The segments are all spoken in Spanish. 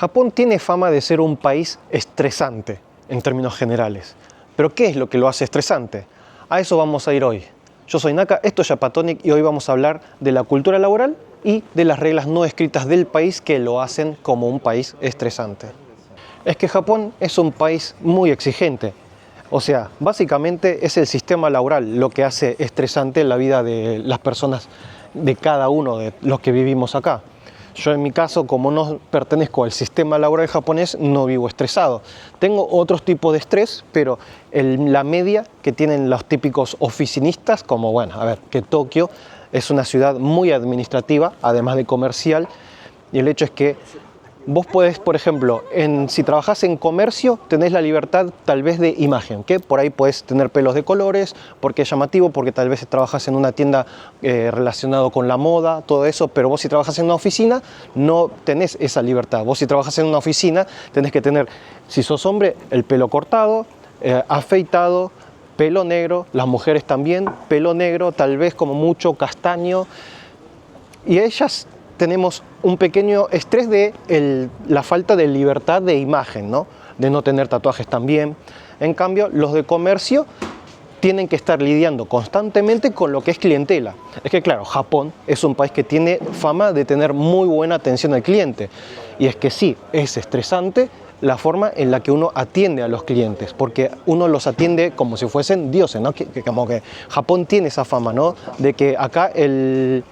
Japón tiene fama de ser un país estresante en términos generales. Pero ¿qué es lo que lo hace estresante? A eso vamos a ir hoy. Yo soy Naka, esto es Japatonic y hoy vamos a hablar de la cultura laboral y de las reglas no escritas del país que lo hacen como un país estresante. Es que Japón es un país muy exigente. O sea, básicamente es el sistema laboral lo que hace estresante la vida de las personas, de cada uno de los que vivimos acá. Yo en mi caso, como no pertenezco al sistema laboral japonés, no vivo estresado. Tengo otros tipos de estrés, pero la media que tienen los típicos oficinistas, como que Tokio es una ciudad muy administrativa, además de comercial, y el hecho es que vos podés, por ejemplo, si trabajás en comercio, tenés la libertad tal vez de imagen, que por ahí podés tener pelos de colores, porque es llamativo, porque tal vez trabajás en una tienda relacionado con la moda, todo eso, pero vos si trabajás en una oficina, no tenés esa libertad. Vos si trabajás en una oficina, tenés que tener, si sos hombre, el pelo cortado, afeitado, pelo negro, las mujeres también, pelo negro, tal vez como mucho castaño, y ellas tenemos un pequeño estrés de la falta de libertad de imagen, ¿no? De no tener tatuajes también. En cambio, los de comercio tienen que estar lidiando constantemente con lo que es clientela. Es que claro, Japón es un país que tiene fama de tener muy buena atención al cliente. Y es que sí, es estresante la forma en la que uno atiende a los clientes, porque uno los atiende como si fuesen dioses, ¿no? Como que Japón tiene esa fama, ¿no? De que acá el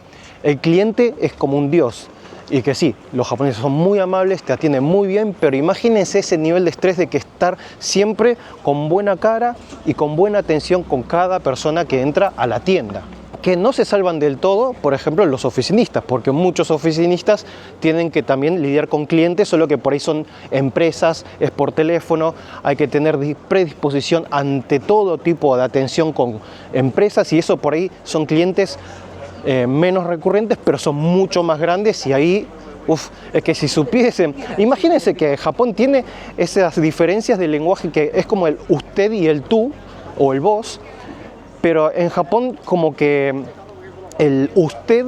cliente es como un dios y que sí, los japoneses son muy amables, te atienden muy bien, pero imagínense ese nivel de estrés de que estar siempre con buena cara y con buena atención con cada persona que entra a la tienda. Que no se salvan del todo, por ejemplo, los oficinistas, porque muchos oficinistas tienen que también lidiar con clientes, solo que por ahí son empresas, es por teléfono, hay que tener predisposición ante todo tipo de atención con empresas y eso por ahí son clientes menos recurrentes, pero son mucho más grandes y ahí, es que si supiesen, imagínense que Japón tiene esas diferencias de lenguaje que es como el usted y el tú o el vos, pero en Japón como que el usted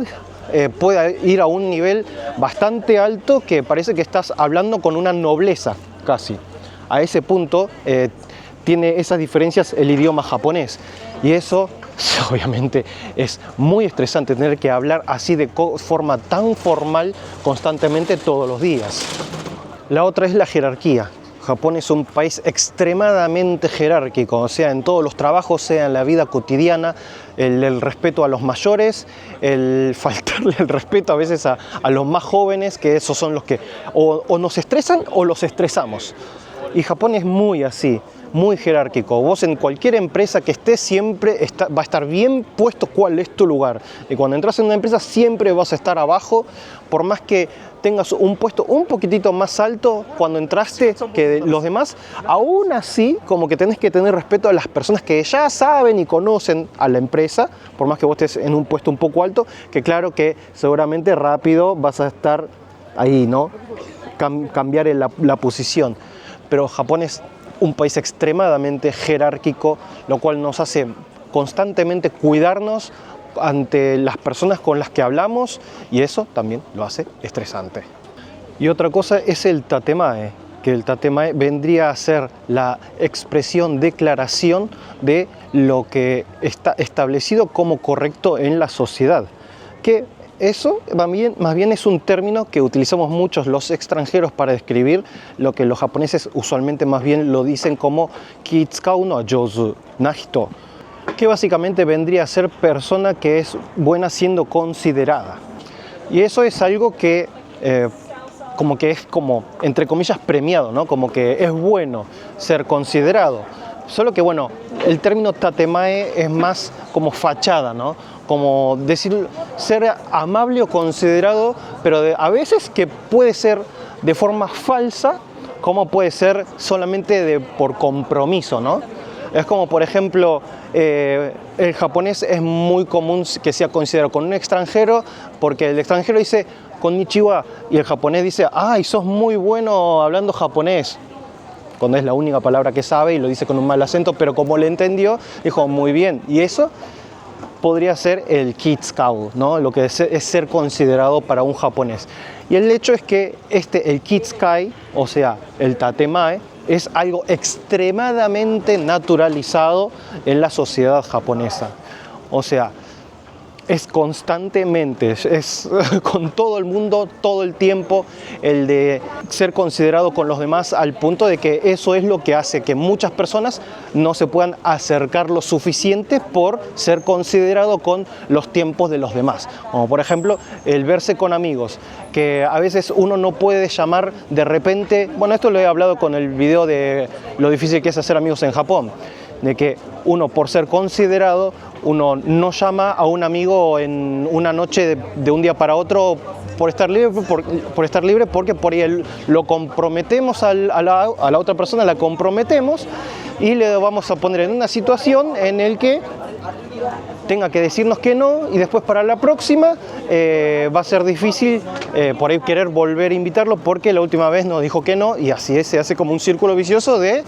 puede ir a un nivel bastante alto que parece que estás hablando con una nobleza casi. A ese punto tiene esas diferencias el idioma japonés y eso obviamente es muy estresante tener que hablar así de forma tan formal constantemente todos los días. La otra es la jerarquía. Japón es un país extremadamente jerárquico, o sea, en todos los trabajos, sea en la vida cotidiana, el respeto a los mayores, el faltarle el respeto a veces a los más jóvenes, que esos son los que o nos estresan o los estresamos. Y Japón es muy así, muy jerárquico. Vos en cualquier empresa que estés siempre va a estar bien puesto cuál es tu lugar. Y cuando entras en una empresa siempre vas a estar abajo, por más que tengas un puesto un poquitito más alto cuando entraste que los demás, aún así como que tenés que tener respeto a las personas que ya saben y conocen a la empresa, por más que vos estés en un puesto un poco alto, que claro que seguramente rápido vas a estar ahí, ¿no? Cambiar la posición. Pero Japón es un país extremadamente jerárquico, lo cual nos hace constantemente cuidarnos ante las personas con las que hablamos y eso también lo hace estresante. Y otra cosa es el tatemae, que el tatemae vendría a ser la expresión, declaración de lo que está establecido como correcto en la sociedad, que eso más bien es un término que utilizamos muchos los extranjeros para describir lo que los japoneses usualmente más bien lo dicen como kitsukau no jouzu na hito, que básicamente vendría a ser persona que es buena siendo considerada. Y eso es algo que como que es como, entre comillas, premiado, ¿no? Como que es bueno ser considerado. Solo que bueno, el término tatemae es más como fachada, ¿no? Como decir, ser amable o considerado, pero a veces que puede ser de forma falsa, como puede ser solamente por compromiso, ¿no? Es como, por ejemplo, el japonés es muy común que sea considerado con un extranjero, porque el extranjero dice konnichiwa y el japonés dice, ¡ay, sos muy bueno hablando japonés! Cuando es la única palabra que sabe y lo dice con un mal acento, pero como le entendió, dijo, muy bien. Y eso podría ser el kitsukau, ¿no? Lo que es ser considerado para un japonés. Y el hecho es que el Kitskai, o sea, el tatemae, es algo extremadamente naturalizado en la sociedad japonesa. O sea, es constantemente, es con todo el mundo, todo el tiempo, el de ser considerado con los demás, al punto de que eso es lo que hace que muchas personas no se puedan acercar lo suficiente por ser considerado con los tiempos de los demás. Como por ejemplo, el verse con amigos, que a veces uno no puede llamar de repente, bueno, esto lo he hablado con el video de lo difícil que es hacer amigos en Japón, de que uno, por ser considerado, uno no llama a un amigo en una noche de un día para otro por estar libre, porque por ahí lo comprometemos a la otra persona, la comprometemos y le vamos a poner en una situación en el que tenga que decirnos que no, y después para la próxima va a ser difícil por ahí querer volver a invitarlo porque la última vez nos dijo que no, y así se hace como un círculo vicioso de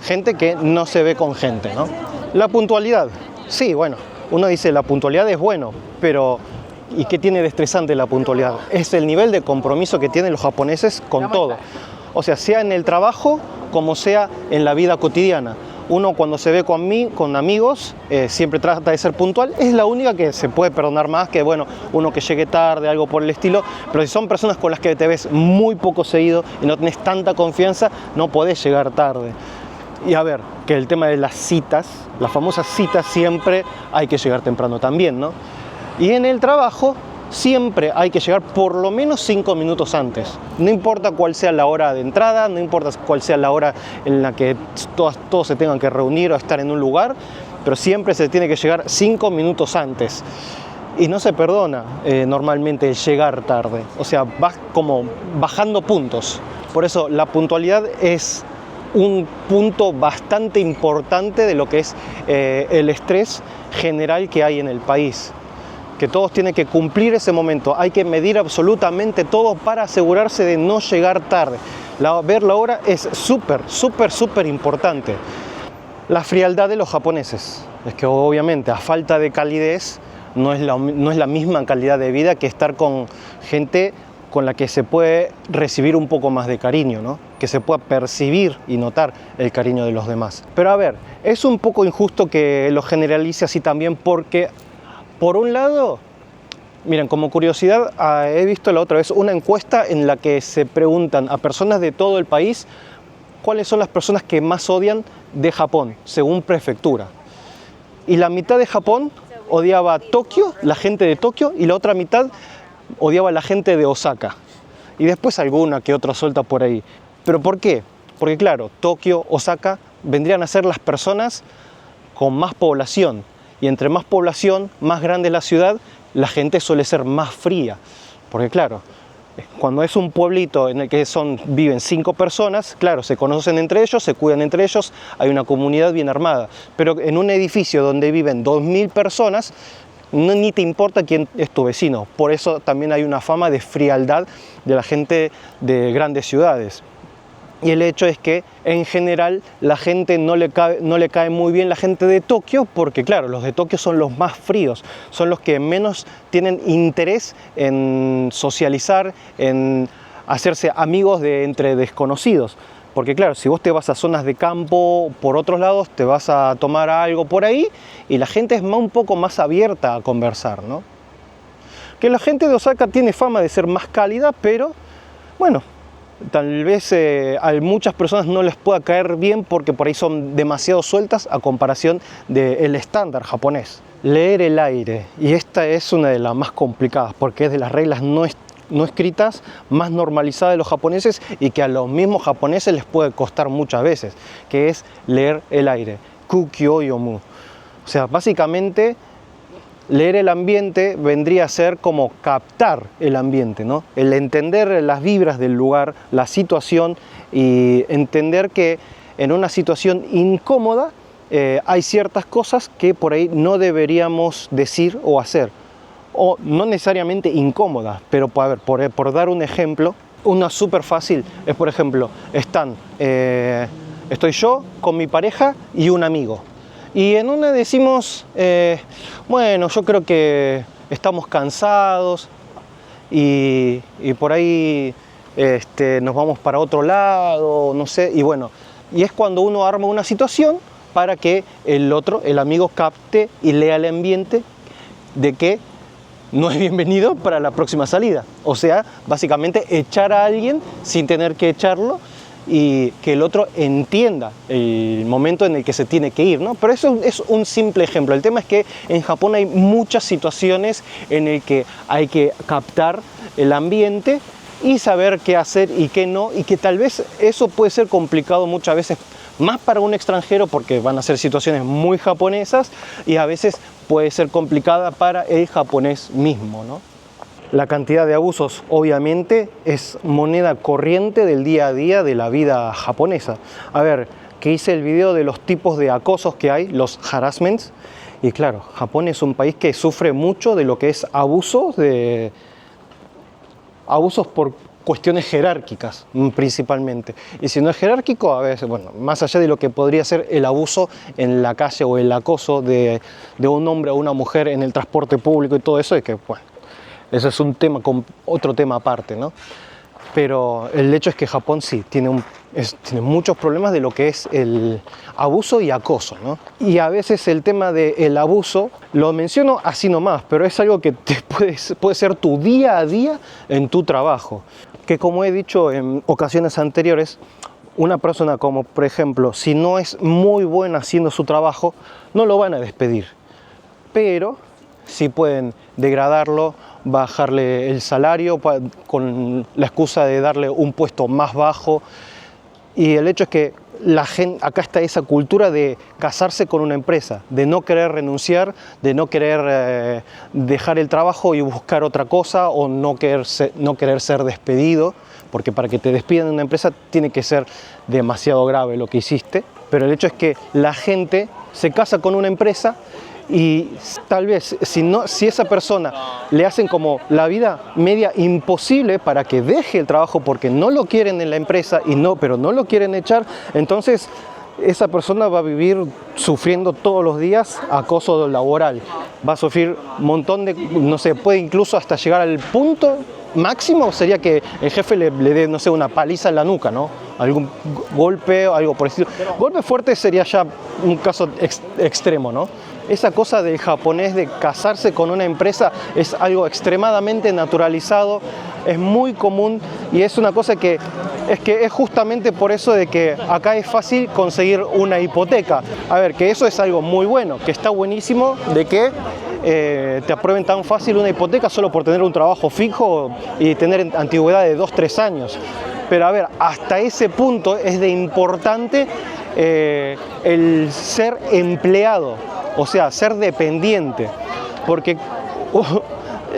gente que no se ve con gente, ¿no? La puntualidad. Sí, bueno, uno dice la puntualidad es bueno, pero ¿y qué tiene de estresante la puntualidad? Es el nivel de compromiso que tienen los japoneses con todo. O sea en el trabajo como sea en la vida cotidiana. Uno cuando se ve con amigos siempre trata de ser puntual. Es la única que se puede perdonar más que, bueno, uno que llegue tarde, algo por el estilo. Pero si son personas con las que te ves muy poco seguido y no tenés tanta confianza, no podés llegar tarde. Y a ver, que el tema de las citas, las famosas citas, siempre hay que llegar temprano también, ¿no? Y en el trabajo siempre hay que llegar por lo menos 5 minutos antes. No importa cuál sea la hora de entrada, no importa cuál sea la hora en la que todos se tengan que reunir o estar en un lugar, pero siempre se tiene que llegar 5 minutos antes. Y no se perdona normalmente el llegar tarde. O sea, vas como bajando puntos. Por eso la puntualidad es un punto bastante importante de lo que es el estrés general que hay en el país, que todos tienen que cumplir ese momento, hay que medir absolutamente todo para asegurarse de no llegar tarde. Ver la hora es súper importante. La frialdad de los japoneses, es que obviamente a falta de calidez no es la misma calidad de vida que estar con gente con la que se puede recibir un poco más de cariño, ¿no? Que se pueda percibir y notar el cariño de los demás. Pero a ver, es un poco injusto que lo generalice así también porque, por un lado, miren, como curiosidad, he visto la otra vez una encuesta en la que se preguntan a personas de todo el país cuáles son las personas que más odian de Japón, según prefectura. Y la mitad de Japón odiaba a Tokio, la gente de Tokio, y la otra mitad odiaba a la gente de Osaka. Y después alguna que otra suelta por ahí. ¿Pero por qué? Porque claro, Tokio, Osaka vendrían a ser las personas con más población. Y entre más población, más grande la ciudad, la gente suele ser más fría. Porque claro, cuando es un pueblito en el que viven 5 personas, claro, se conocen entre ellos, se cuidan entre ellos, hay una comunidad bien armada. Pero en un edificio donde viven 2000 personas, ni te importa quién es tu vecino. Por eso también hay una fama de frialdad de la gente de grandes ciudades. Y el hecho es que en general la gente no le cae muy bien la gente de Tokio, porque claro, los de Tokio son los más fríos, son los que menos tienen interés en socializar, en hacerse amigos entre desconocidos. Porque claro, si vos te vas a zonas de campo, por otros lados, te vas a tomar algo por ahí y la gente es un poco más abierta a conversar, ¿no? Que la gente de Osaka tiene fama de ser más cálida, pero bueno, tal vez a muchas personas no les pueda caer bien porque por ahí son demasiado sueltas a comparación del estándar japonés. Leer el aire, y esta es una de las más complicadas porque es de las reglas no escritas más normalizadas de los japoneses y que a los mismos japoneses les puede costar muchas veces, que es leer el aire, kukyo yomu. O sea, básicamente leer el ambiente vendría a ser como captar el ambiente, ¿no? El entender las vibras del lugar, la situación y entender que en una situación incómoda hay ciertas cosas que por ahí no deberíamos decir o hacer. O no necesariamente incómodas, pero por dar un ejemplo, una súper fácil es, por ejemplo, estoy yo con mi pareja y un amigo. Y en una decimos, bueno, yo creo que estamos cansados. y por ahí nos vamos para otro lado, no sé, y bueno, y es cuando uno arma una situación para que el amigo capte y lea el ambiente de que no es bienvenido para la próxima salida. O sea, básicamente echar a alguien sin tener que echarlo y que el otro entienda el momento en el que se tiene que ir, ¿no? Pero eso es un simple ejemplo. El tema es que en Japón hay muchas situaciones en el que hay que captar el ambiente y saber qué hacer y qué no, y que tal vez eso puede ser complicado muchas veces más para un extranjero porque van a ser situaciones muy japonesas y a veces puede ser complicada para el japonés mismo, ¿no? La cantidad de abusos obviamente es moneda corriente del día a día de la vida japonesa. A ver, que hice el video de los tipos de acosos que hay, los harassments, y claro, Japón es un país que sufre mucho de lo que es abusos por cuestiones jerárquicas principalmente. Y si no es jerárquico, a veces, bueno, más allá de lo que podría ser el abuso en la calle o el acoso de un hombre o una mujer en el transporte público y todo eso, es que, bueno, eso es un tema, otro tema aparte, ¿no? Pero el hecho es que Japón sí tiene muchos problemas de lo que es el abuso y acoso, ¿no? Y a veces el tema del abuso lo menciono así nomás, pero es algo que puede ser tu día a día en tu trabajo. Que como he dicho en ocasiones anteriores, una persona como, por ejemplo, si no es muy buena haciendo su trabajo, no lo van a despedir. Pero sí pueden degradarlo, bajarle el salario con la excusa de darle un puesto más bajo. Y el hecho es que la gente, acá está esa cultura de casarse con una empresa, de no querer renunciar, de no querer dejar el trabajo y buscar otra cosa, o no querer ser despedido, porque para que te despidan de una empresa tiene que ser demasiado grave lo que hiciste. Pero el hecho es que la gente se casa con una empresa y tal vez si esa persona le hacen como la vida media imposible para que deje el trabajo porque no lo quieren en la empresa pero no lo quieren echar, entonces esa persona va a vivir sufriendo todos los días acoso laboral, va a sufrir un montón de, no sé, puede incluso hasta llegar al punto máximo sería que el jefe le dé, no sé, una paliza en la nuca, ¿no? Algún golpe o algo por el estilo. Golpe fuerte sería ya un caso extremo, ¿no? Esa cosa del japonés de casarse con una empresa es algo extremadamente naturalizado, es muy común y es una cosa que es justamente por eso de que acá es fácil conseguir una hipoteca. A ver, que eso es algo muy bueno, que está buenísimo de que te aprueben tan fácil una hipoteca solo por tener un trabajo fijo y tener antigüedad de 2-3 años. Pero a ver, hasta ese punto es de importante el ser empleado, o sea, ser dependiente. Porque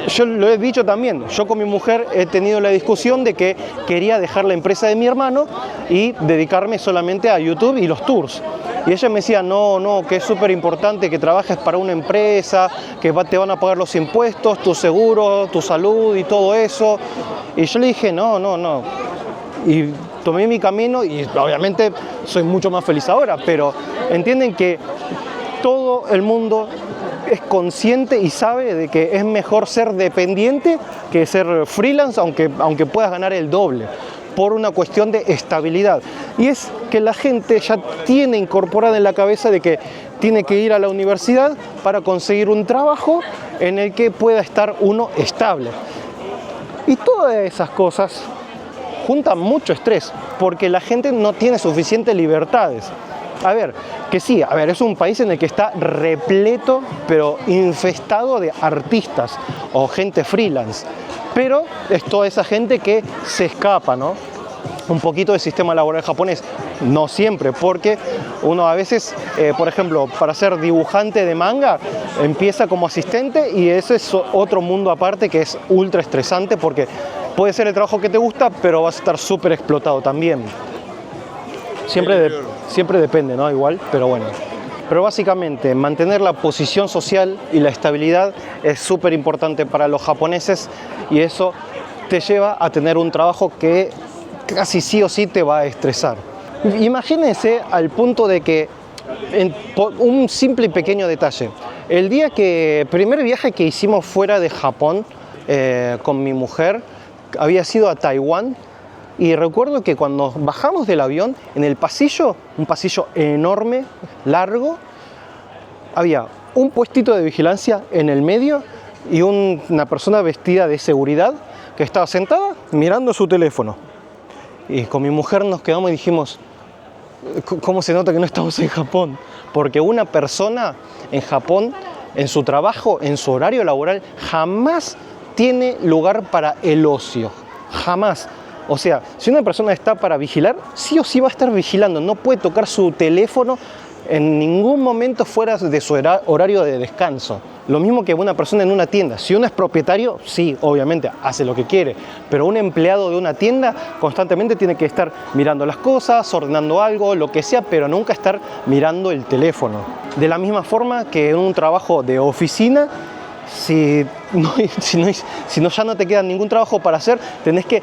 yo lo he dicho también, yo con mi mujer he tenido la discusión de que quería dejar la empresa de mi hermano y dedicarme solamente a YouTube y los tours. Y ella me decía, no, que es súper importante que trabajes para una empresa, que te van a pagar los impuestos, tu seguro, tu salud y todo eso. Y yo le dije, no. Y tomé mi camino y obviamente soy mucho más feliz ahora, pero entienden que todo el mundo es consciente y sabe de que es mejor ser dependiente que ser freelance, aunque puedas ganar el doble, por una cuestión de estabilidad. Y es que la gente ya tiene incorporada en la cabeza de que tiene que ir a la universidad para conseguir un trabajo en el que pueda estar uno estable. Y todas esas cosas juntan mucho estrés, porque la gente no tiene suficientes libertades. A ver, que sí, es un país en el que está repleto, pero infestado de artistas o gente freelance. Pero es toda esa gente que se escapa, ¿no? Un poquito del sistema laboral japonés. No siempre, porque uno a veces, por ejemplo, para ser dibujante de manga, empieza como asistente y ese es otro mundo aparte que es ultra estresante porque puede ser el trabajo que te gusta, pero vas a estar súper explotado también. Siempre depende, ¿no? Igual, pero bueno. Pero básicamente mantener la posición social y la estabilidad es súper importante para los japoneses y eso te lleva a tener un trabajo que casi sí o sí te va a estresar. Imagínense al punto de que, por un simple y pequeño detalle, primer viaje que hicimos fuera de Japón, con mi mujer, había sido a Taiwán, y recuerdo que cuando bajamos del avión, en el pasillo, un pasillo enorme, largo, había un puestito de vigilancia en el medio y una persona vestida de seguridad que estaba sentada mirando su teléfono. Y con mi mujer nos quedamos y dijimos, ¿cómo se nota que no estamos en Japón? Porque una persona en Japón, en su trabajo, en su horario laboral, jamás tiene lugar para el ocio. Jamás. O sea, si una persona está para vigilar, sí o sí va a estar vigilando. No puede tocar su teléfono en ningún momento fuera de su horario de descanso. Lo mismo que una persona en una tienda. Si uno es propietario, sí, obviamente, hace lo que quiere. Pero un empleado de una tienda constantemente tiene que estar mirando las cosas, ordenando algo, lo que sea, pero nunca estar mirando el teléfono. De la misma forma que en un trabajo de oficina, si ya no te queda ningún trabajo para hacer, tenés que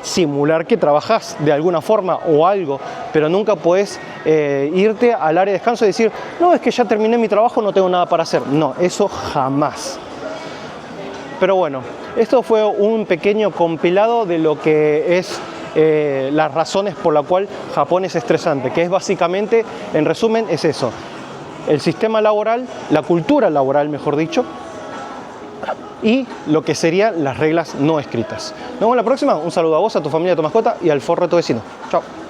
simular que trabajas de alguna forma o algo, pero nunca puedes irte al área de descanso y decir, no, es que ya terminé mi trabajo, no tengo nada para hacer. No, eso jamás. Pero bueno, esto fue un pequeño compilado de lo que es las razones por las cuales Japón es estresante, que es básicamente, en resumen, es eso. El sistema laboral, la cultura laboral, mejor dicho, y lo que serían las reglas no escritas. Nos vemos la próxima. Un saludo a vos, a tu familia, a tu mascota y al forro de tu vecino. Chao.